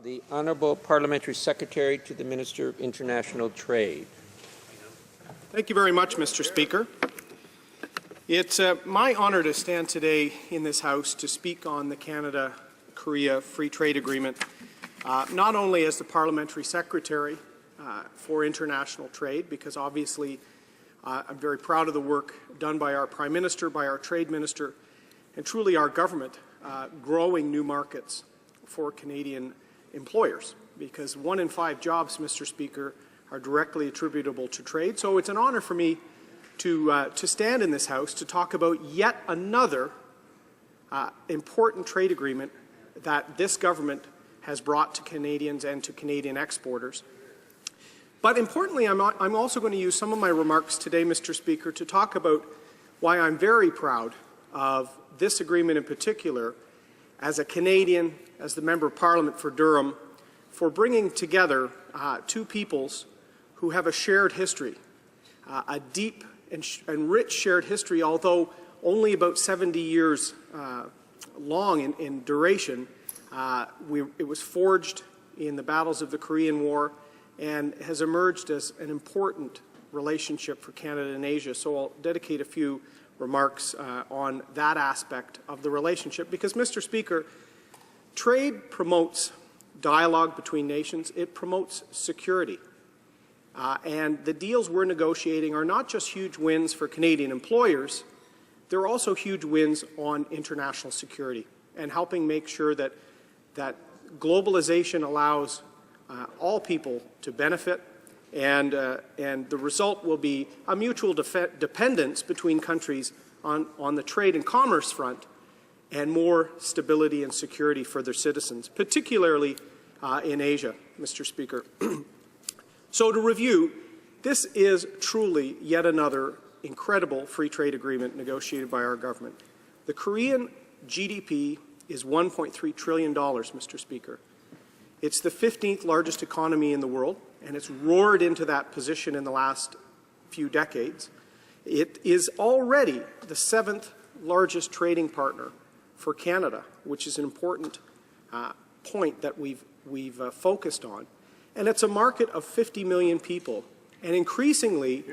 The Honourable Parliamentary Secretary to the Minister of International Trade. Thank you very much, Mr. Speaker. It's my honour to stand today in this House to speak on the Canada-Korea Free Trade Agreement, not only as the Parliamentary Secretary for International Trade, because obviously I'm very proud of the work done by our Prime Minister, by our Trade Minister, and truly our government growing new markets for Canadian employers, because 1 in 5 jobs, Mr. Speaker, are directly attributable to trade. So it's an honour for me to stand in this House to talk about yet another important trade agreement that this government has brought to Canadians and to Canadian exporters. But importantly, I'm also going to use some of my remarks today, Mr. Speaker, to talk about why I'm very proud of this agreement in particular as a Canadian, as the Member of Parliament for Durham, for bringing together two peoples who have a shared history, a deep and rich shared history, although only about 70 years long in duration. It was forged in the battles of the Korean War and has emerged as an important relationship for Canada and Asia. So I'll dedicate a few remarks on that aspect of the relationship, because, Mr. Speaker, trade promotes dialogue between nations. It promotes security. And the deals we're negotiating are not just huge wins for Canadian employers, they're also huge wins on international security and helping make sure that globalization allows all people to benefit, and the result will be a mutual dependence between countries on the trade and commerce front, and more stability and security for their citizens, particularly in Asia, Mr. Speaker. So to review, this is truly yet another incredible free trade agreement negotiated by our government. The Korean GDP is $1.3 trillion, Mr. Speaker. It's the 15th largest economy in the world, and it's roared into that position in the last few decades. It is already the 7th largest trading partner for Canada, which is an important point that we've focused on. And it's a market of 50 million people, and increasingly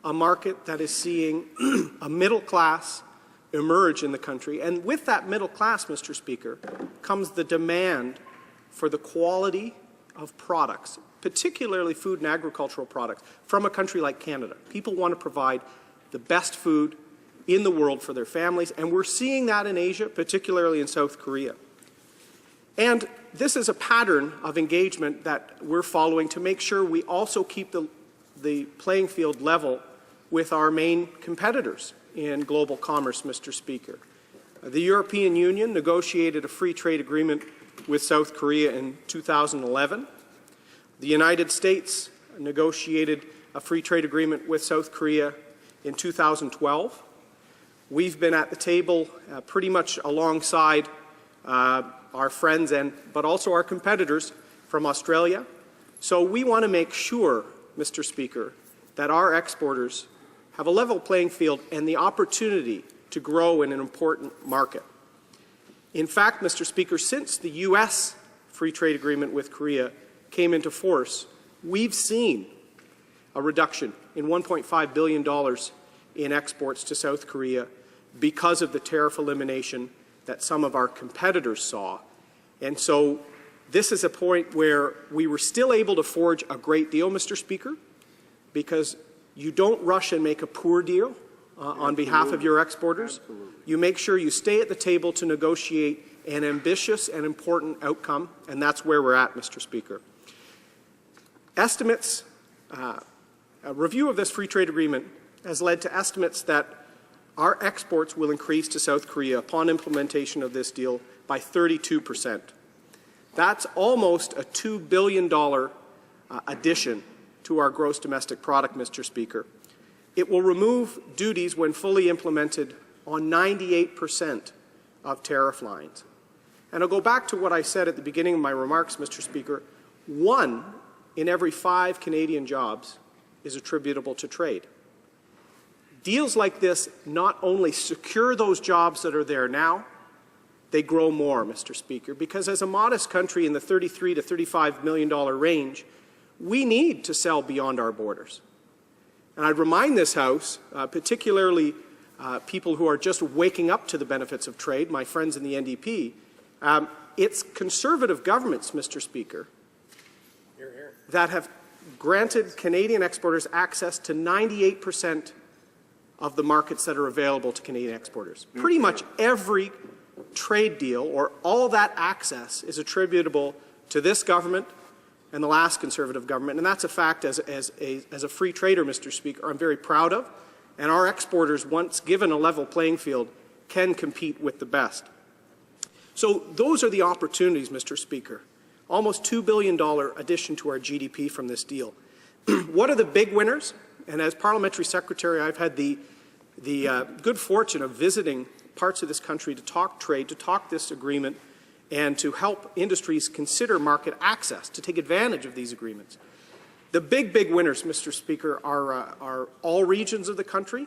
a market that is seeing a middle class emerge in the country. And with that middle class, Mr. Speaker, comes the demand for the quality of products, particularly food and agricultural products, from a country like Canada. People want to provide the best food in the world for their families, and we're seeing that in Asia, particularly in South Korea. And this is a pattern of engagement that we're following to make sure we also keep the playing field level with our main competitors in global commerce, Mr. Speaker. The European Union negotiated a free trade agreement with South Korea in 2011. The United States negotiated a free trade agreement with South Korea in 2012. We've been at the table pretty much alongside our friends but also our competitors from Australia. So we want to make sure, Mr. Speaker, that our exporters have a level playing field and the opportunity to grow in an important market. In fact, Mr. Speaker, since the U.S. free trade agreement with Korea came into force, we've seen a reduction in $1.5 billion in exports to South Korea because of the tariff elimination that some of our competitors saw. And so this is a point where we were still able to forge a great deal, Mr. Speaker, because you don't rush and make a poor deal on behalf of your exporters. Absolutely. You make sure you stay at the table to negotiate an ambitious and important outcome, and that's where we're at, Mr. Speaker. Estimates, a review of this free trade agreement has led to estimates that our exports will increase to South Korea upon implementation of this deal by 32%. That's almost a $2 billion addition to our gross domestic product, Mr. Speaker. It will remove duties when fully implemented on 98% of tariff lines. And I'll go back to what I said at the beginning of my remarks, Mr. Speaker. 1 in every 5 Canadian jobs is attributable to trade. Deals like this not only secure those jobs that are there now, they grow more, Mr. Speaker, because as a modest country in the $33 to $35 million range, we need to sell beyond our borders. And I'd remind this House, particularly people who are just waking up to the benefits of trade, my friends in the NDP, it's Conservative governments, Mr. Speaker, that have granted Canadian exporters access to 98% of the markets that are available to Canadian exporters. Pretty much every trade deal or all that access is attributable to this government and the last Conservative government, and that's a fact as a free trader, Mr. Speaker, I'm very proud of, and our exporters, once given a level playing field, can compete with the best. So those are the opportunities, Mr. Speaker. Almost $2 billion addition to our GDP from this deal. What are the big winners? And as Parliamentary Secretary, I've had the good fortune of visiting parts of this country to talk trade, to talk this agreement, and to help industries consider market access, to take advantage of these agreements. The big winners, Mr. Speaker, are all regions of the country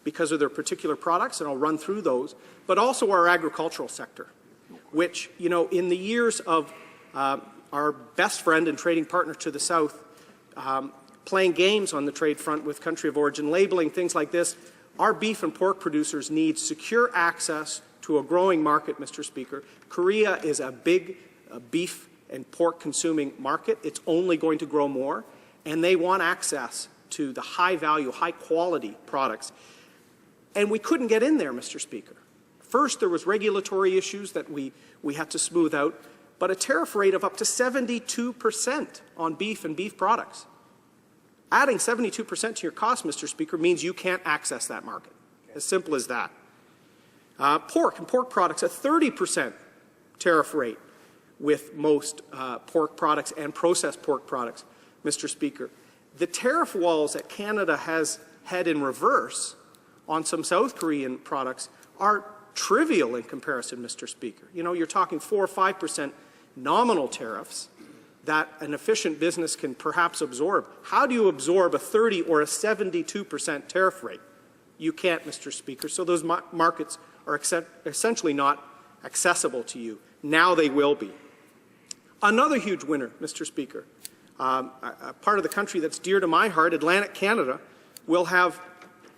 because of their particular products, and I'll run through those, but also our agricultural sector, which, you know, in the years of our best friend and trading partner to the south, playing games on the trade front with country of origin labeling, things like this, our beef and pork producers need secure access to a growing market, Mr. Speaker. Korea is a big beef and pork consuming market. It's only going to grow more, and they want access to the high value, high quality products. And we couldn't get in there, Mr. Speaker. First, there was regulatory issues that we had to smooth out, but a tariff rate of up to 72% on beef and beef products. Adding 72% to your cost, Mr. Speaker, means you can't access that market. As simple as that. Pork and pork products, a 30% tariff rate with most pork products and processed pork products, Mr. Speaker. The tariff walls that Canada has had in reverse on some South Korean products are trivial in comparison, Mr. Speaker. You know, you're talking 4 or 5% nominal tariffs that an efficient business can perhaps absorb. How do you absorb a 30 or a 72% tariff rate? You can't, Mr. Speaker. So those markets are essentially not accessible to you. Now they will be. Another huge winner, Mr. Speaker, a part of the country that's dear to my heart, Atlantic Canada, will have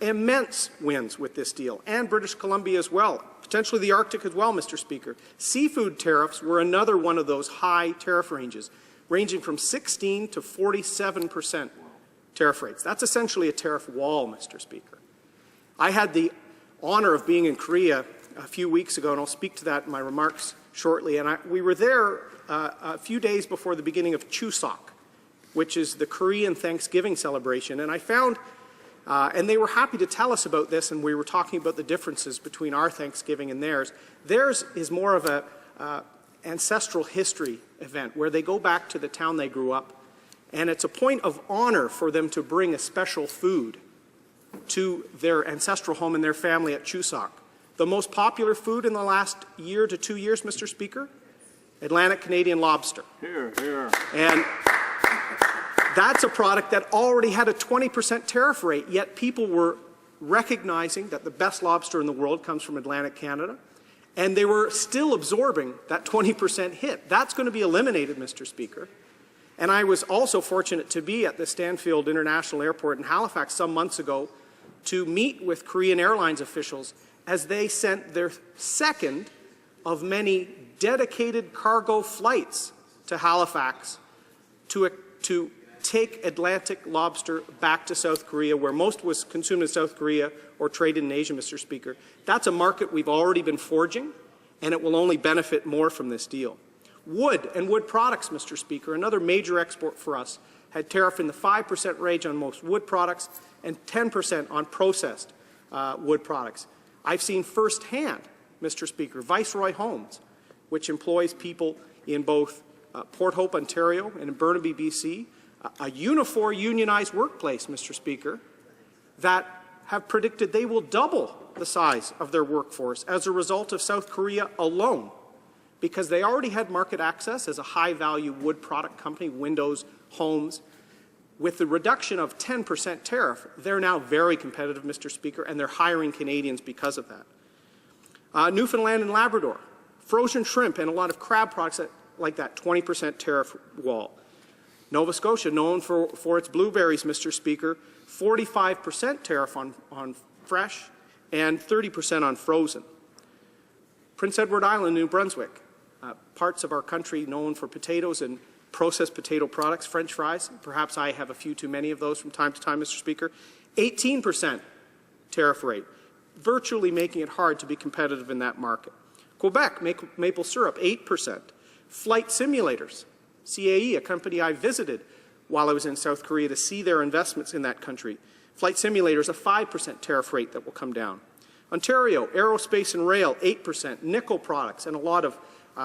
immense wins with this deal, and British Columbia as well, potentially the Arctic as well, Mr. Speaker. Seafood tariffs were another one of those high tariff ranges, ranging from 16 to 47% tariff rates. That's essentially a tariff wall, Mr. Speaker. I had the honor of being in Korea a few weeks ago, and I'll speak to that in my remarks shortly. And we were there a few days before the beginning of Chuseok, which is the Korean Thanksgiving celebration. And I found, and they were happy to tell us about this, and we were talking about the differences between our Thanksgiving and theirs. Theirs is more of a ancestral history event where they go back to the town they grew up, and it's a point of honor for them to bring a special food to their ancestral home and their family at Chuseok. The most popular food in the last year to 2 years, Mr. Speaker, Atlantic Canadian lobster. Here, here. And that's a product that already had a 20% tariff rate, yet people were recognizing that the best lobster in the world comes from Atlantic Canada, and they were still absorbing that 20% hit. That's going to be eliminated, Mr. Speaker. And I was also fortunate to be at the Stanfield International Airport in Halifax some months ago to meet with Korean Airlines officials as they sent their second of many dedicated cargo flights to Halifax to take Atlantic lobster back to South Korea, where most was consumed in South Korea or traded in Asia, Mr. Speaker. That's a market we've already been forging, and it will only benefit more from this deal. Wood and wood products, Mr. Speaker, another major export for us, had tariff in the 5% range on most wood products and 10% on processed wood products. I've seen firsthand, Mr. Speaker, Viceroy Homes, which employs people in both Port Hope, Ontario, and in Burnaby, BC, a Unifor unionized workplace, Mr. Speaker, that have predicted they will double the size of their workforce as a result of South Korea alone, because they already had market access as a high-value wood product company, windows, homes. With the reduction of 10% tariff, they're now very competitive, Mr. Speaker, and they're hiring Canadians because of that. Newfoundland and Labrador, Frozen shrimp and a lot of crab products like that, 20% tariff wall. Nova Scotia, known for its blueberries, Mr. Speaker, 45% tariff on fresh and 30% on frozen. Prince Edward Island, New Brunswick, parts of our country known for potatoes and processed potato products, French fries. Perhaps I have a few too many of those from time to time, Mr. Speaker. 18% tariff rate, virtually making it hard to be competitive in that market. Quebec, maple syrup, 8%. Flight simulators, CAE, a company I visited while I was in South Korea to see their investments in that country. Flight simulators, a 5% tariff rate that will come down. Ontario, aerospace and rail, 8%. Nickel products and a lot of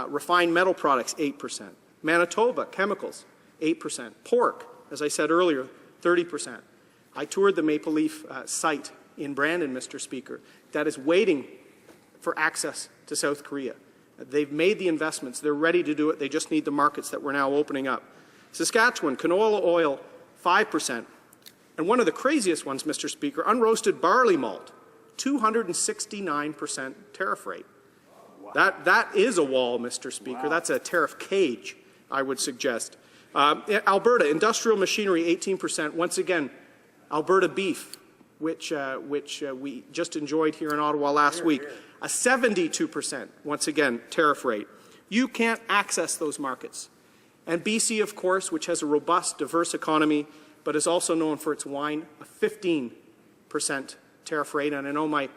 refined metal products, 8%. Manitoba, chemicals, 8%. Pork, as I said earlier, 30%. I toured the Maple Leaf site in Brandon, Mr. Speaker, that is waiting for access to South Korea. They've made the investments. They're ready to do it. They just need the markets that we're now opening up. Saskatchewan, canola oil, 5%. And one of the craziest ones, Mr. Speaker, unroasted barley malt, 269% tariff rate. Wow. That is a wall, Mr. Speaker. Wow. That's a tariff cage, I would suggest. Alberta, industrial machinery, 18%. Once again, Alberta beef, which we just enjoyed here in Ottawa last week, a 72%, once again, tariff rate. You can't access those markets. And BC, of course, which has a robust, diverse economy, but is also known for its wine, a 15% tariff rate. And I know my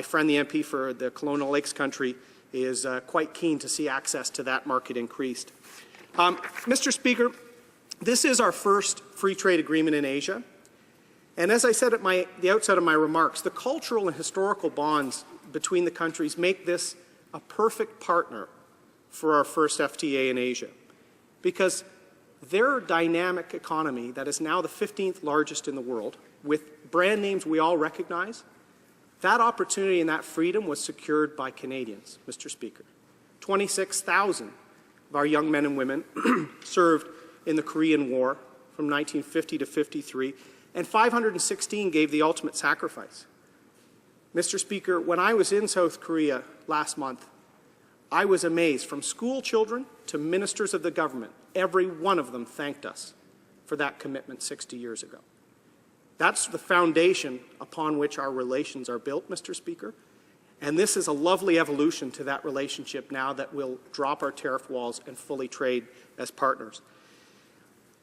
friend, the MP for the Colonial Lakes country, is quite keen to see access to that market increased. Mr. Speaker, this is our first free trade agreement in Asia. And as I said at the outset of my remarks, the cultural and historical bonds between the countries make this a perfect partner for our first FTA in Asia. Because their dynamic economy, that is now the 15th largest in the world, with brand names we all recognize, that opportunity and that freedom was secured by Canadians, Mr. Speaker. 26,000 of our young men and women served in the Korean War from 1950 to 53, and 516 gave the ultimate sacrifice. Mr. Speaker, when I was in South Korea last month, I was amazed. From school children to ministers of the government, every one of them thanked us for that commitment 60 years ago. That's the foundation upon which our relations are built, Mr. Speaker. And this is a lovely evolution to that relationship now that we'll drop our tariff walls and fully trade as partners.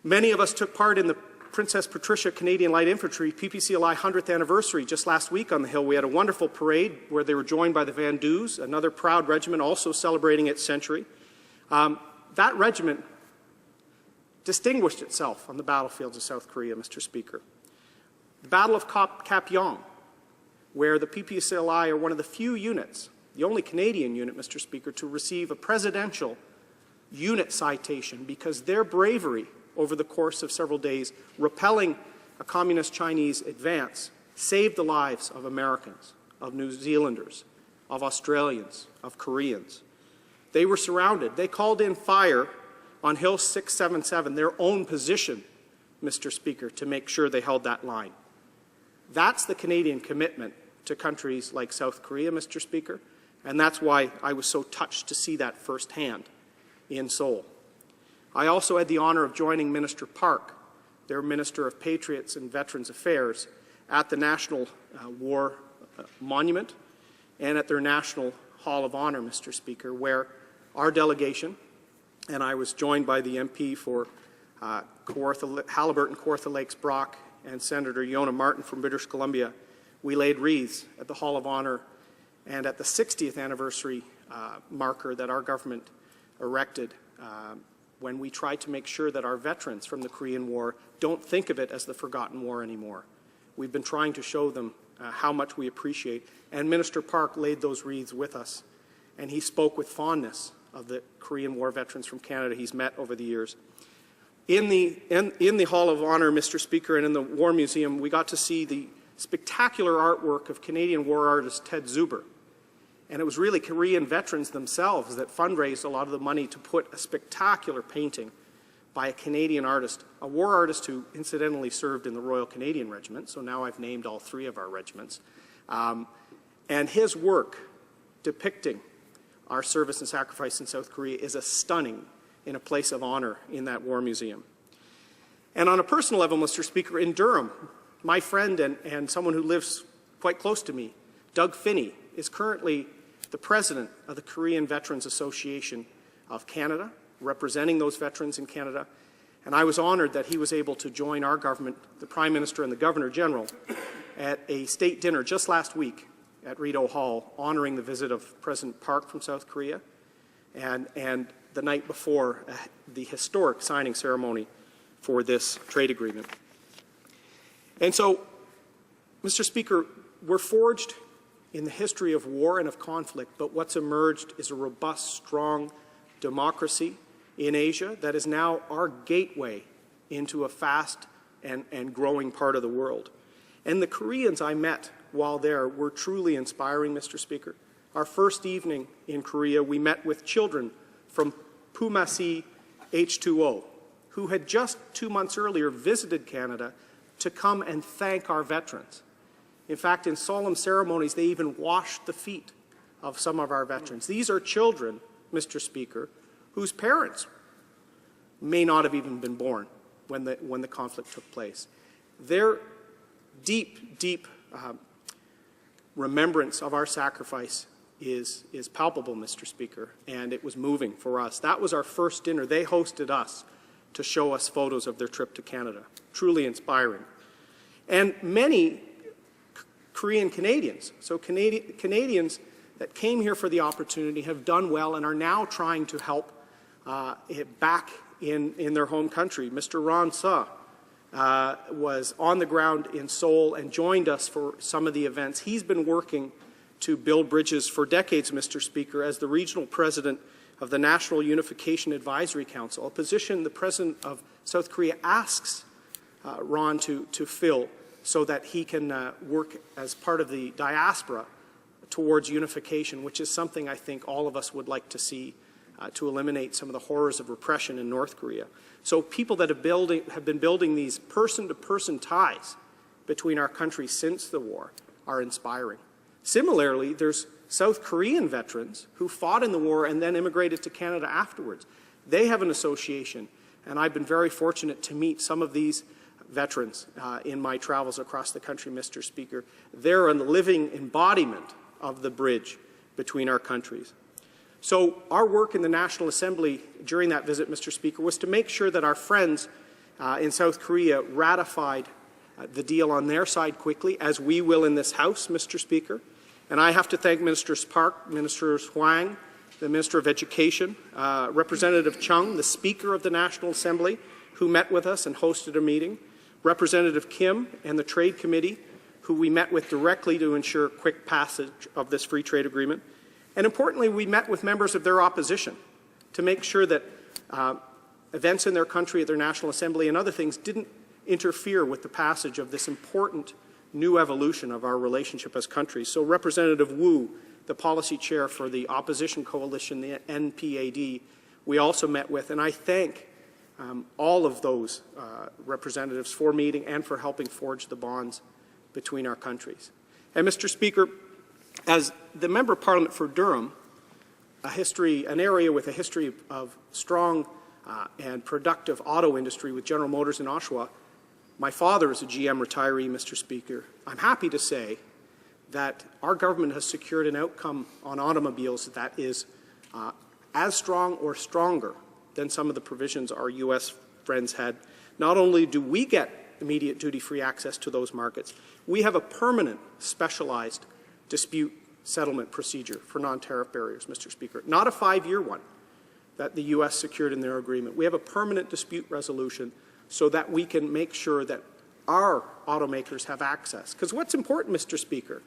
Many of us took part in the Princess Patricia Canadian Light Infantry PPCLI 100th anniversary just last week on the Hill. We had a wonderful parade where they were joined by the Van Deus, another proud regiment also celebrating its century. That regiment distinguished itself on the battlefields of South Korea, Mr. Speaker. The Battle of Kapyong, where the PPCLI are one of the few units, the only Canadian unit, Mr. Speaker, to receive a presidential unit citation because their bravery over the course of several days, repelling a communist Chinese advance, saved the lives of Americans, of New Zealanders, of Australians, of Koreans. They were surrounded. They called in fire on Hill 677, their own position, Mr. Speaker, to make sure they held that line. That's the Canadian commitment to countries like South Korea, Mr. Speaker, and that's why I was so touched to see that firsthand in Seoul. I also had the honor of joining Minister Park, their Minister of Patriots and Veterans Affairs, at the National War Monument and at their National Hall of Honor, Mr. Speaker, where our delegation, and I was joined by the MP for Haliburton, Kawartha Lakes, Brock, and Senator Yona Martin from British Columbia, we laid wreaths at the Hall of Honor and at the 60th anniversary marker that our government erected when we tried to make sure that our veterans from the Korean War don't think of it as the forgotten war anymore. We've been trying to show them how much we appreciate, and Minister Park laid those wreaths with us, and he spoke with fondness of the Korean War veterans from Canada he's met over the years. In the Hall of Honor, Mr. Speaker, and in the War Museum, we got to see the spectacular artwork of Canadian war artist Ted Zuber. And it was really Korean veterans themselves that fundraised a lot of the money to put a spectacular painting by a Canadian artist, a war artist who incidentally served in the Royal Canadian Regiment, so now I've named all three of our regiments. And his work depicting our service and sacrifice in South Korea is a stunning in a place of honor in that war museum. And on a personal level, Mr. Speaker, in Durham, my friend and someone who lives quite close to me, Doug Finney, is currently the president of the Korean Veterans Association of Canada, representing those veterans in Canada. And I was honored that he was able to join our government, the Prime Minister and the Governor General, at a state dinner just last week at Rideau Hall, honoring the visit of President Park from South Korea, and the night before the historic signing ceremony for this trade agreement. And so, Mr. Speaker, we're forged in the history of war and of conflict, but what's emerged is a robust, strong democracy in Asia that is now our gateway into a fast and growing part of the world. And the Koreans I met while there were truly inspiring, Mr. Speaker. Our first evening in Korea, we met with children from Pumasi H2O, who had just 2 months earlier visited Canada to come and thank our veterans. In fact, in solemn ceremonies, they even washed the feet of some of our veterans. These are children, Mr. Speaker, whose parents may not have even been born when the conflict took place. Their deep remembrance of our sacrifice is palpable, Mr. Speaker, and it was moving for us. That was our first dinner. They hosted us to show us photos of their trip to Canada. Truly inspiring. And many Korean Canadians, so Canadians that came here for the opportunity, have done well and are now trying to help back in their home country. Mr. Ron Suh was on the ground in Seoul and joined us for some of the events. He's been working to build bridges for decades, Mr. Speaker, as the regional president of the National Unification Advisory Council, a position the President of South Korea asks Ron to fill so that he can work as part of the diaspora towards unification, which is something I think all of us would like to see to eliminate some of the horrors of repression in North Korea. So people that have been building these person-to-person ties between our countries since the war are inspiring. Similarly, there's South Korean veterans who fought in the war and then immigrated to Canada afterwards. They have an association, and I've been very fortunate to meet some of these veterans in my travels across the country, Mr. Speaker. They're a living embodiment of the bridge between our countries. So our work in the National Assembly during that visit, Mr. Speaker, was to make sure that our friends in South Korea ratified the deal on their side quickly, as we will in this House, Mr. Speaker. And I have to thank Ministers Park, Minister Hwang, the Minister of Education, Representative Chung, the Speaker of the National Assembly, who met with us and hosted a meeting, Representative Kim and the Trade Committee, who we met with directly to ensure quick passage of this free trade agreement. And importantly, we met with members of their opposition to make sure that events in their country, at their National Assembly and other things didn't interfere with the passage of this important new evolution of our relationship as countries. So Representative Wu, the policy chair for the opposition coalition, the NPAD, we also met with, and I thank all of those representatives for meeting and for helping forge the bonds between our countries. And Mr. Speaker, as the Member of Parliament for Durham, an area with a history of strong and productive auto industry with General Motors in Oshawa, my father is a GM retiree, Mr. Speaker. I'm happy to say that our government has secured an outcome on automobiles that is as strong or stronger than some of the provisions our U.S. friends had. Not only do we get immediate duty-free access to those markets, we have a permanent specialized dispute settlement procedure for non-tariff barriers, Mr. Speaker, not a 5-year one that the U.S. secured in their agreement. We have a permanent dispute resolution so that we can make sure that our automakers have access. Because what's important, Mr. Speaker,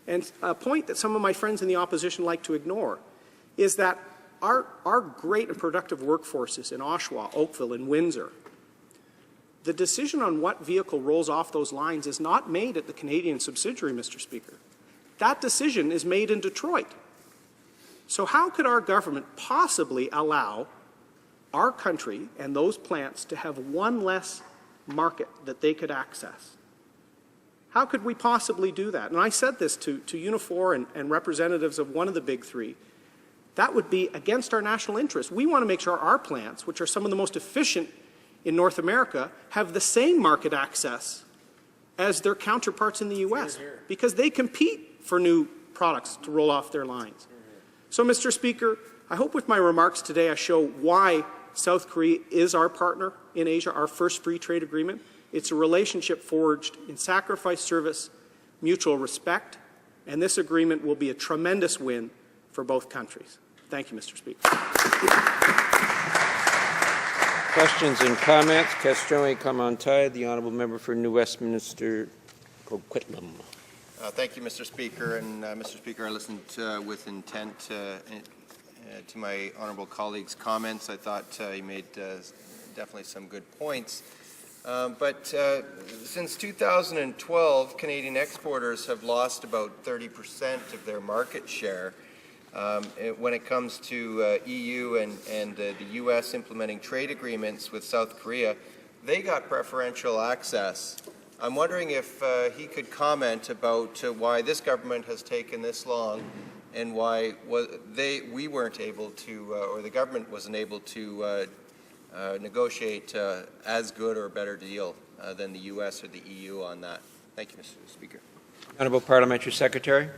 and a point that some of my friends in the opposition like to ignore, is that our great and productive workforces in Oshawa, Oakville, and Windsor, the decision on what vehicle rolls off those lines is not made at the Canadian subsidiary, Mr. Speaker. That decision is made in Detroit. So how could our government possibly allow our country and those plants to have one less market that they could access? How could we possibly do that? And I said this to Unifor and representatives of one of the big three. that would be against our national interest. We want to make sure our plants, which are some of the most efficient in North America, have the same market access as their counterparts in the U.S. because they compete for new products to roll off their lines. So, Mr. Speaker, I hope with my remarks today I show why South Korea is our partner in Asia, our first free trade agreement. It's a relationship forged in sacrifice, service, mutual respect, and this agreement will be a tremendous win for both countries. Thank you, Mr. Speaker. Questions and comments? Question Kamantai, the honourable member for New Westminster, Coquitlam. Thank you, Mr. Speaker. And Mr. Speaker, I listened with intent to my honourable colleague's comments. I thought he made definitely some good points. But since 2012, Canadian exporters have lost about 30% of their market share when it comes to EU and the U.S. implementing trade agreements with South Korea. They got preferential access. I'm wondering if he could comment about why this government has taken this long and why we weren't able to, or the government wasn't able to negotiate as good or a better deal than the U.S. or the EU on that. Thank you, Mr. Speaker. Honourable Parliamentary Secretary.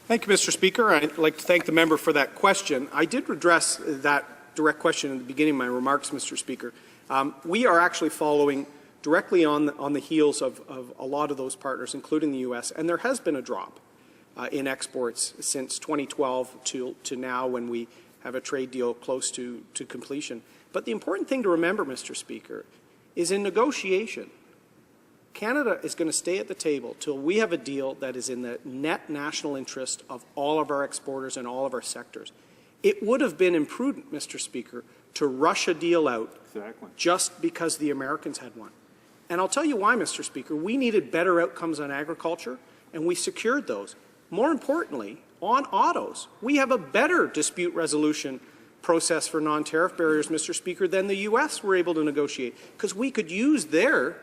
Thank you, Mr. Speaker. I'd like to thank the member for that question. I did address that direct question in the beginning of my remarks, Mr. Speaker. We are actually following directly on the heels of a lot of those partners, including the U.S., and there has been a drop in exports since 2012 to now when we have a trade deal close to completion. But the important thing to remember, Mr. Speaker, is in negotiation, Canada is going to stay at the table till we have a deal that is in the net national interest of all of our exporters and all of our sectors. It would have been imprudent, Mr. Speaker, to rush a deal out just because the Americans had one. And I'll tell you why, Mr. Speaker. We needed better outcomes on agriculture, and we secured those. More importantly, on autos, we have a better dispute resolution process for non-tariff barriers, Mr. Speaker, than the U.S. were able to negotiate, because we could use their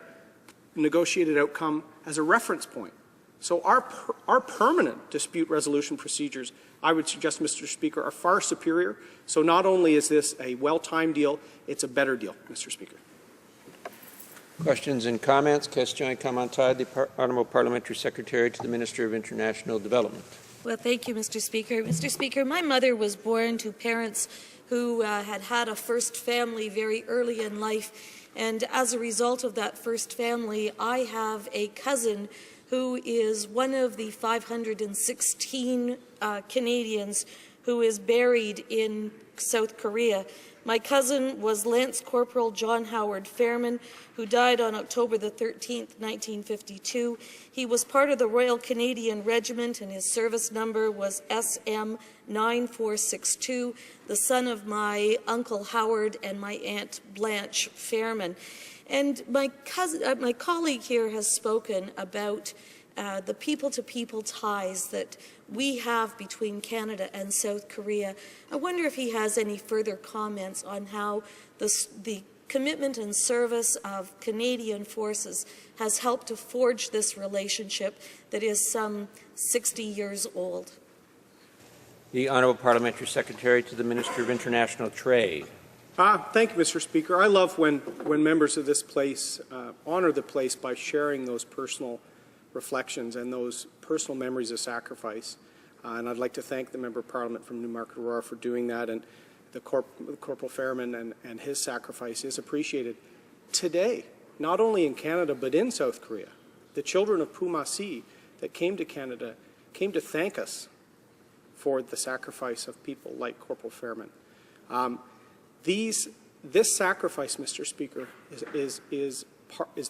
negotiated outcome as a reference point. So our permanent dispute resolution procedures, I would suggest, Mr. Speaker, are far superior. So not only is this a well-timed deal, it's a better deal, Mr. Speaker. Questions and comments? Question Kamantai, the Honourable Parliamentary Secretary to the Minister of International Development. Well, thank you, Mr. Speaker. Mr. Speaker, my mother was born to parents who had a first family very early in life. And as a result of that first family, I have a cousin who is one of the 516 Canadians who is buried in South Korea. My cousin was Lance Corporal John Howard Fairman, who died on October the 13th, 1952. He was part of the Royal Canadian Regiment, and his service number was SM 9462, the son of my Uncle Howard and my Aunt Blanche Fairman. And my colleague here has spoken about the people-to-people ties that we have between Canada and South Korea. I wonder if he has any further comments on how the commitment and service of Canadian forces has helped to forge this relationship that is some 60 years old. The Honourable Parliamentary Secretary to the Minister of International Trade. Thank you, Mr. Speaker. I love when members of this place honour the place by sharing those personal reflections and those personal memories of sacrifice. And I'd like to thank the Member of Parliament from Newmarket Aurora for doing that. And the Corporal Fairman and his sacrifice is appreciated. Today, not only in Canada but in South Korea, the children of Pumasi that came to Canada came to thank us for the sacrifice of people like Corporal Fairman. This sacrifice, Mr. Speaker, is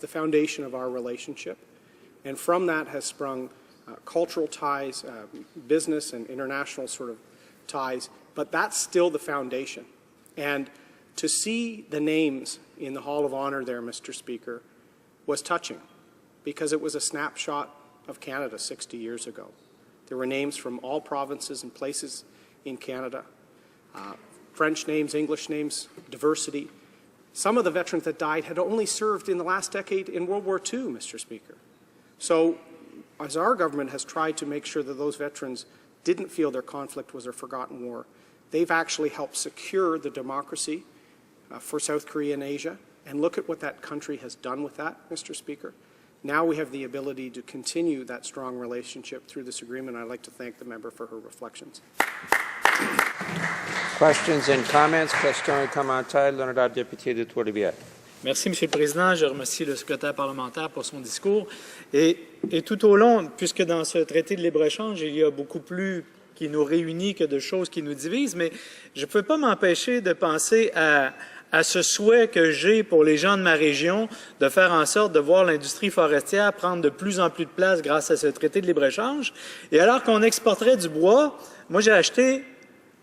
the foundation of our relationship. And from that has sprung cultural ties, business and international sort of ties, but that's still the foundation. And to see the names in the Hall of Honor there, Mr. Speaker, was touching because it was a snapshot of Canada 60 years ago. There were names from all provinces and places in Canada, French names, English names, diversity. Some of the veterans that died had only served in the last decade in World War II, Mr. Speaker. So as our government has tried to make sure that those veterans didn't feel their conflict was a forgotten war. They've actually helped secure the democracy for South Korea and Asia. And look at what that country has done with that, Mr. Speaker. Now we have the ability to continue that strong relationship through this agreement. I'd like to thank the member for her reflections. Questions and comments? Question et commentaire, l'honorable député de Trois-Rivières. Merci, M. le Président. Je remercie le secrétaire parlementaire pour son discours. Et tout au long, puisque dans ce traité de libre-échange, il y a beaucoup plus qui nous réunit que de choses qui nous divisent, mais je ne peux pas m'empêcher de penser à ce souhait que j'ai pour les gens de ma région de faire en sorte de voir l'industrie forestière prendre de plus en plus de place grâce à ce traité de libre-échange. Et alors qu'on exporterait du bois, moi j'ai acheté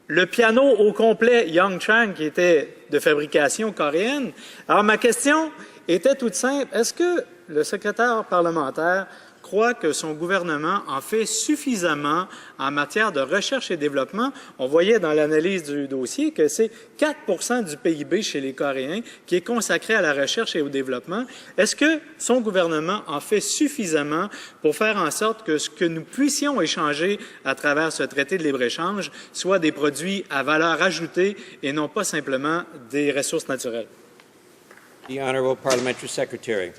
le piano au complet Yongchang qui était de fabrication coréenne. Alors ma question était toute simple. Est-ce que le secrétaire parlementaire croit que son gouvernement en fait suffisamment en matière de recherche et développement? On voyait dans l'analyse du dossier que c'est 4% du PIB chez les Coréens qui est consacré à la recherche et au développement. Est-ce que son gouvernement en fait suffisamment pour faire en sorte que ce que nous puissions échanger à travers ce traité de libre-échange soit des produits à valeur ajoutée et non pas simplement des ressources naturelles? The Honourable Parliamentary Secretary.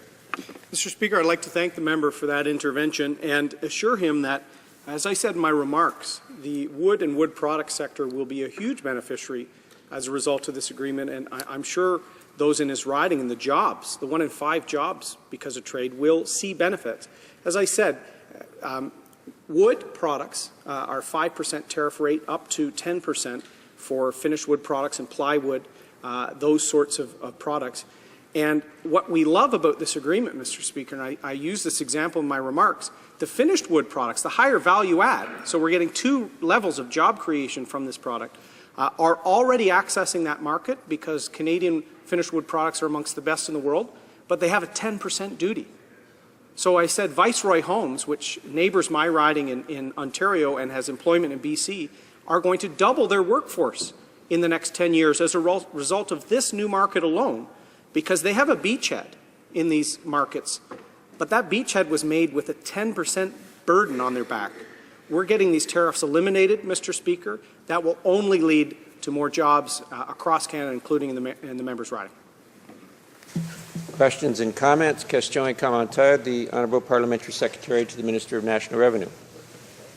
Mr. Speaker, I'd like to thank the member for that intervention and assure him that, as I said in my remarks, the wood and wood product sector will be a huge beneficiary as a result of this agreement, and I'm sure those in his riding and the jobs, the 1 in 5 jobs because of trade, will see benefits. As I said, wood products are 5% tariff rate up to 10% for finished wood products and plywood, those sorts of products. And what we love about this agreement, Mr. Speaker, and I use this example in my remarks, the finished wood products, the higher value add, so we're getting 2 levels of job creation from this product, are already accessing that market because Canadian finished wood products are amongst the best in the world, but they have a 10% duty. So I said Viceroy Homes, which neighbors my riding in Ontario and has employment in BC, are going to double their workforce in the next 10 years as a result of this new market alone, because they have a beachhead in these markets, but that beachhead was made with a 10% burden on their back. We're getting these tariffs eliminated, Mr. Speaker. That will only lead to more jobs across Canada, including in the member's riding. Questions and comments? Question et commentaire, the Honourable Parliamentary Secretary to the Minister of National Revenue.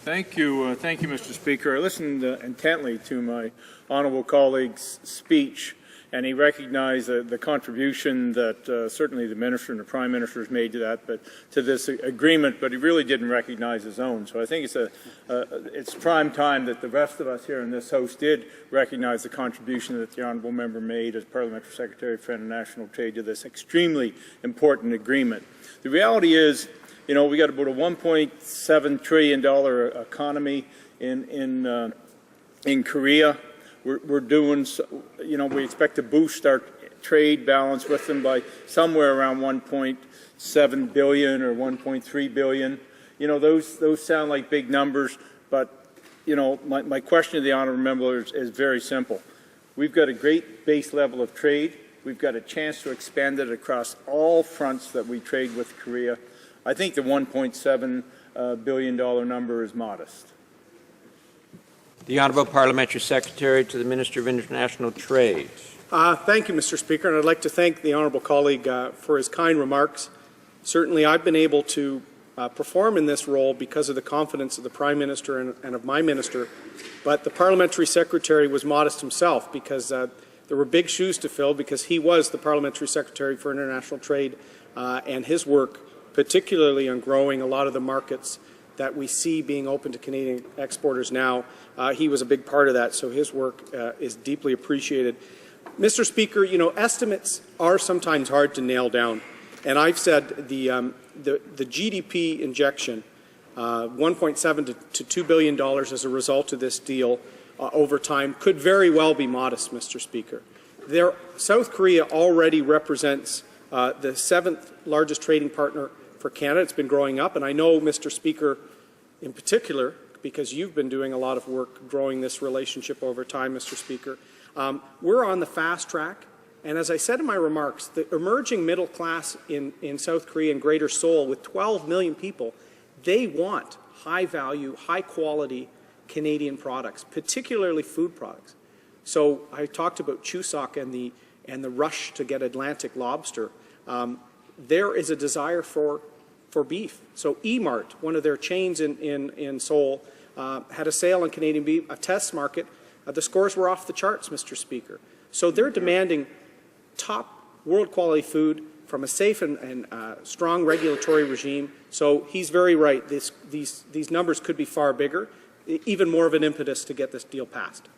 Thank you, Mr. Speaker. I listened intently to my honourable colleague's speech, and he recognized the contribution that certainly the Minister and the Prime Minister has made to this agreement, but he really didn't recognize his own. So I think it's prime time that the rest of us here in this House did recognize the contribution that the honourable member made as Parliamentary Secretary for International Trade to this extremely important agreement. The reality is, you know, we got about a $1.7 trillion economy in Korea. We're doing, you know, we expect to boost our trade balance with them by somewhere around 1.7 billion or 1.3 billion. You know, those sound like big numbers, but, you know, my question to the honourable member is very simple. We've got a great base level of trade. We've got a chance to expand it across all fronts that we trade with Korea. I think the $1.7 billion number is modest. The Honourable Parliamentary Secretary to the Minister of International Trade. Thank you, Mr. Speaker, and I'd like to thank the honourable colleague for his kind remarks. Certainly, I've been able to perform in this role because of the confidence of the Prime Minister and of my Minister, but the Parliamentary Secretary was modest himself because there were big shoes to fill because he was the Parliamentary Secretary for International Trade, and his work, particularly on growing a lot of the markets that we see being open to Canadian exporters now, he was a big part of that, so his work is deeply appreciated. Mr. Speaker, you know, estimates are sometimes hard to nail down, and I've said the GDP injection, $1.7 to $2 billion as a result of this deal over time, could very well be modest, Mr. Speaker. South Korea already represents the 7th largest trading partner for Canada. It's been growing up, and I know, Mr. Speaker, in particular, because you've been doing a lot of work growing this relationship over time, Mr. Speaker, we're on the fast track. And as I said in my remarks, the emerging middle class in South Korea and Greater Seoul, with 12 million people, they want high value, high quality Canadian products, particularly food products. So I talked about Chuseok and the rush to get Atlantic lobster. There is a desire for beef. So E-Mart, one of their chains in Seoul, had a sale on Canadian beef, a test market. The scores were off the charts, Mr. Speaker. So they're demanding top world quality food from a safe and strong regulatory regime. So he's very right. These numbers could be far bigger, even more of an impetus to get this deal passed.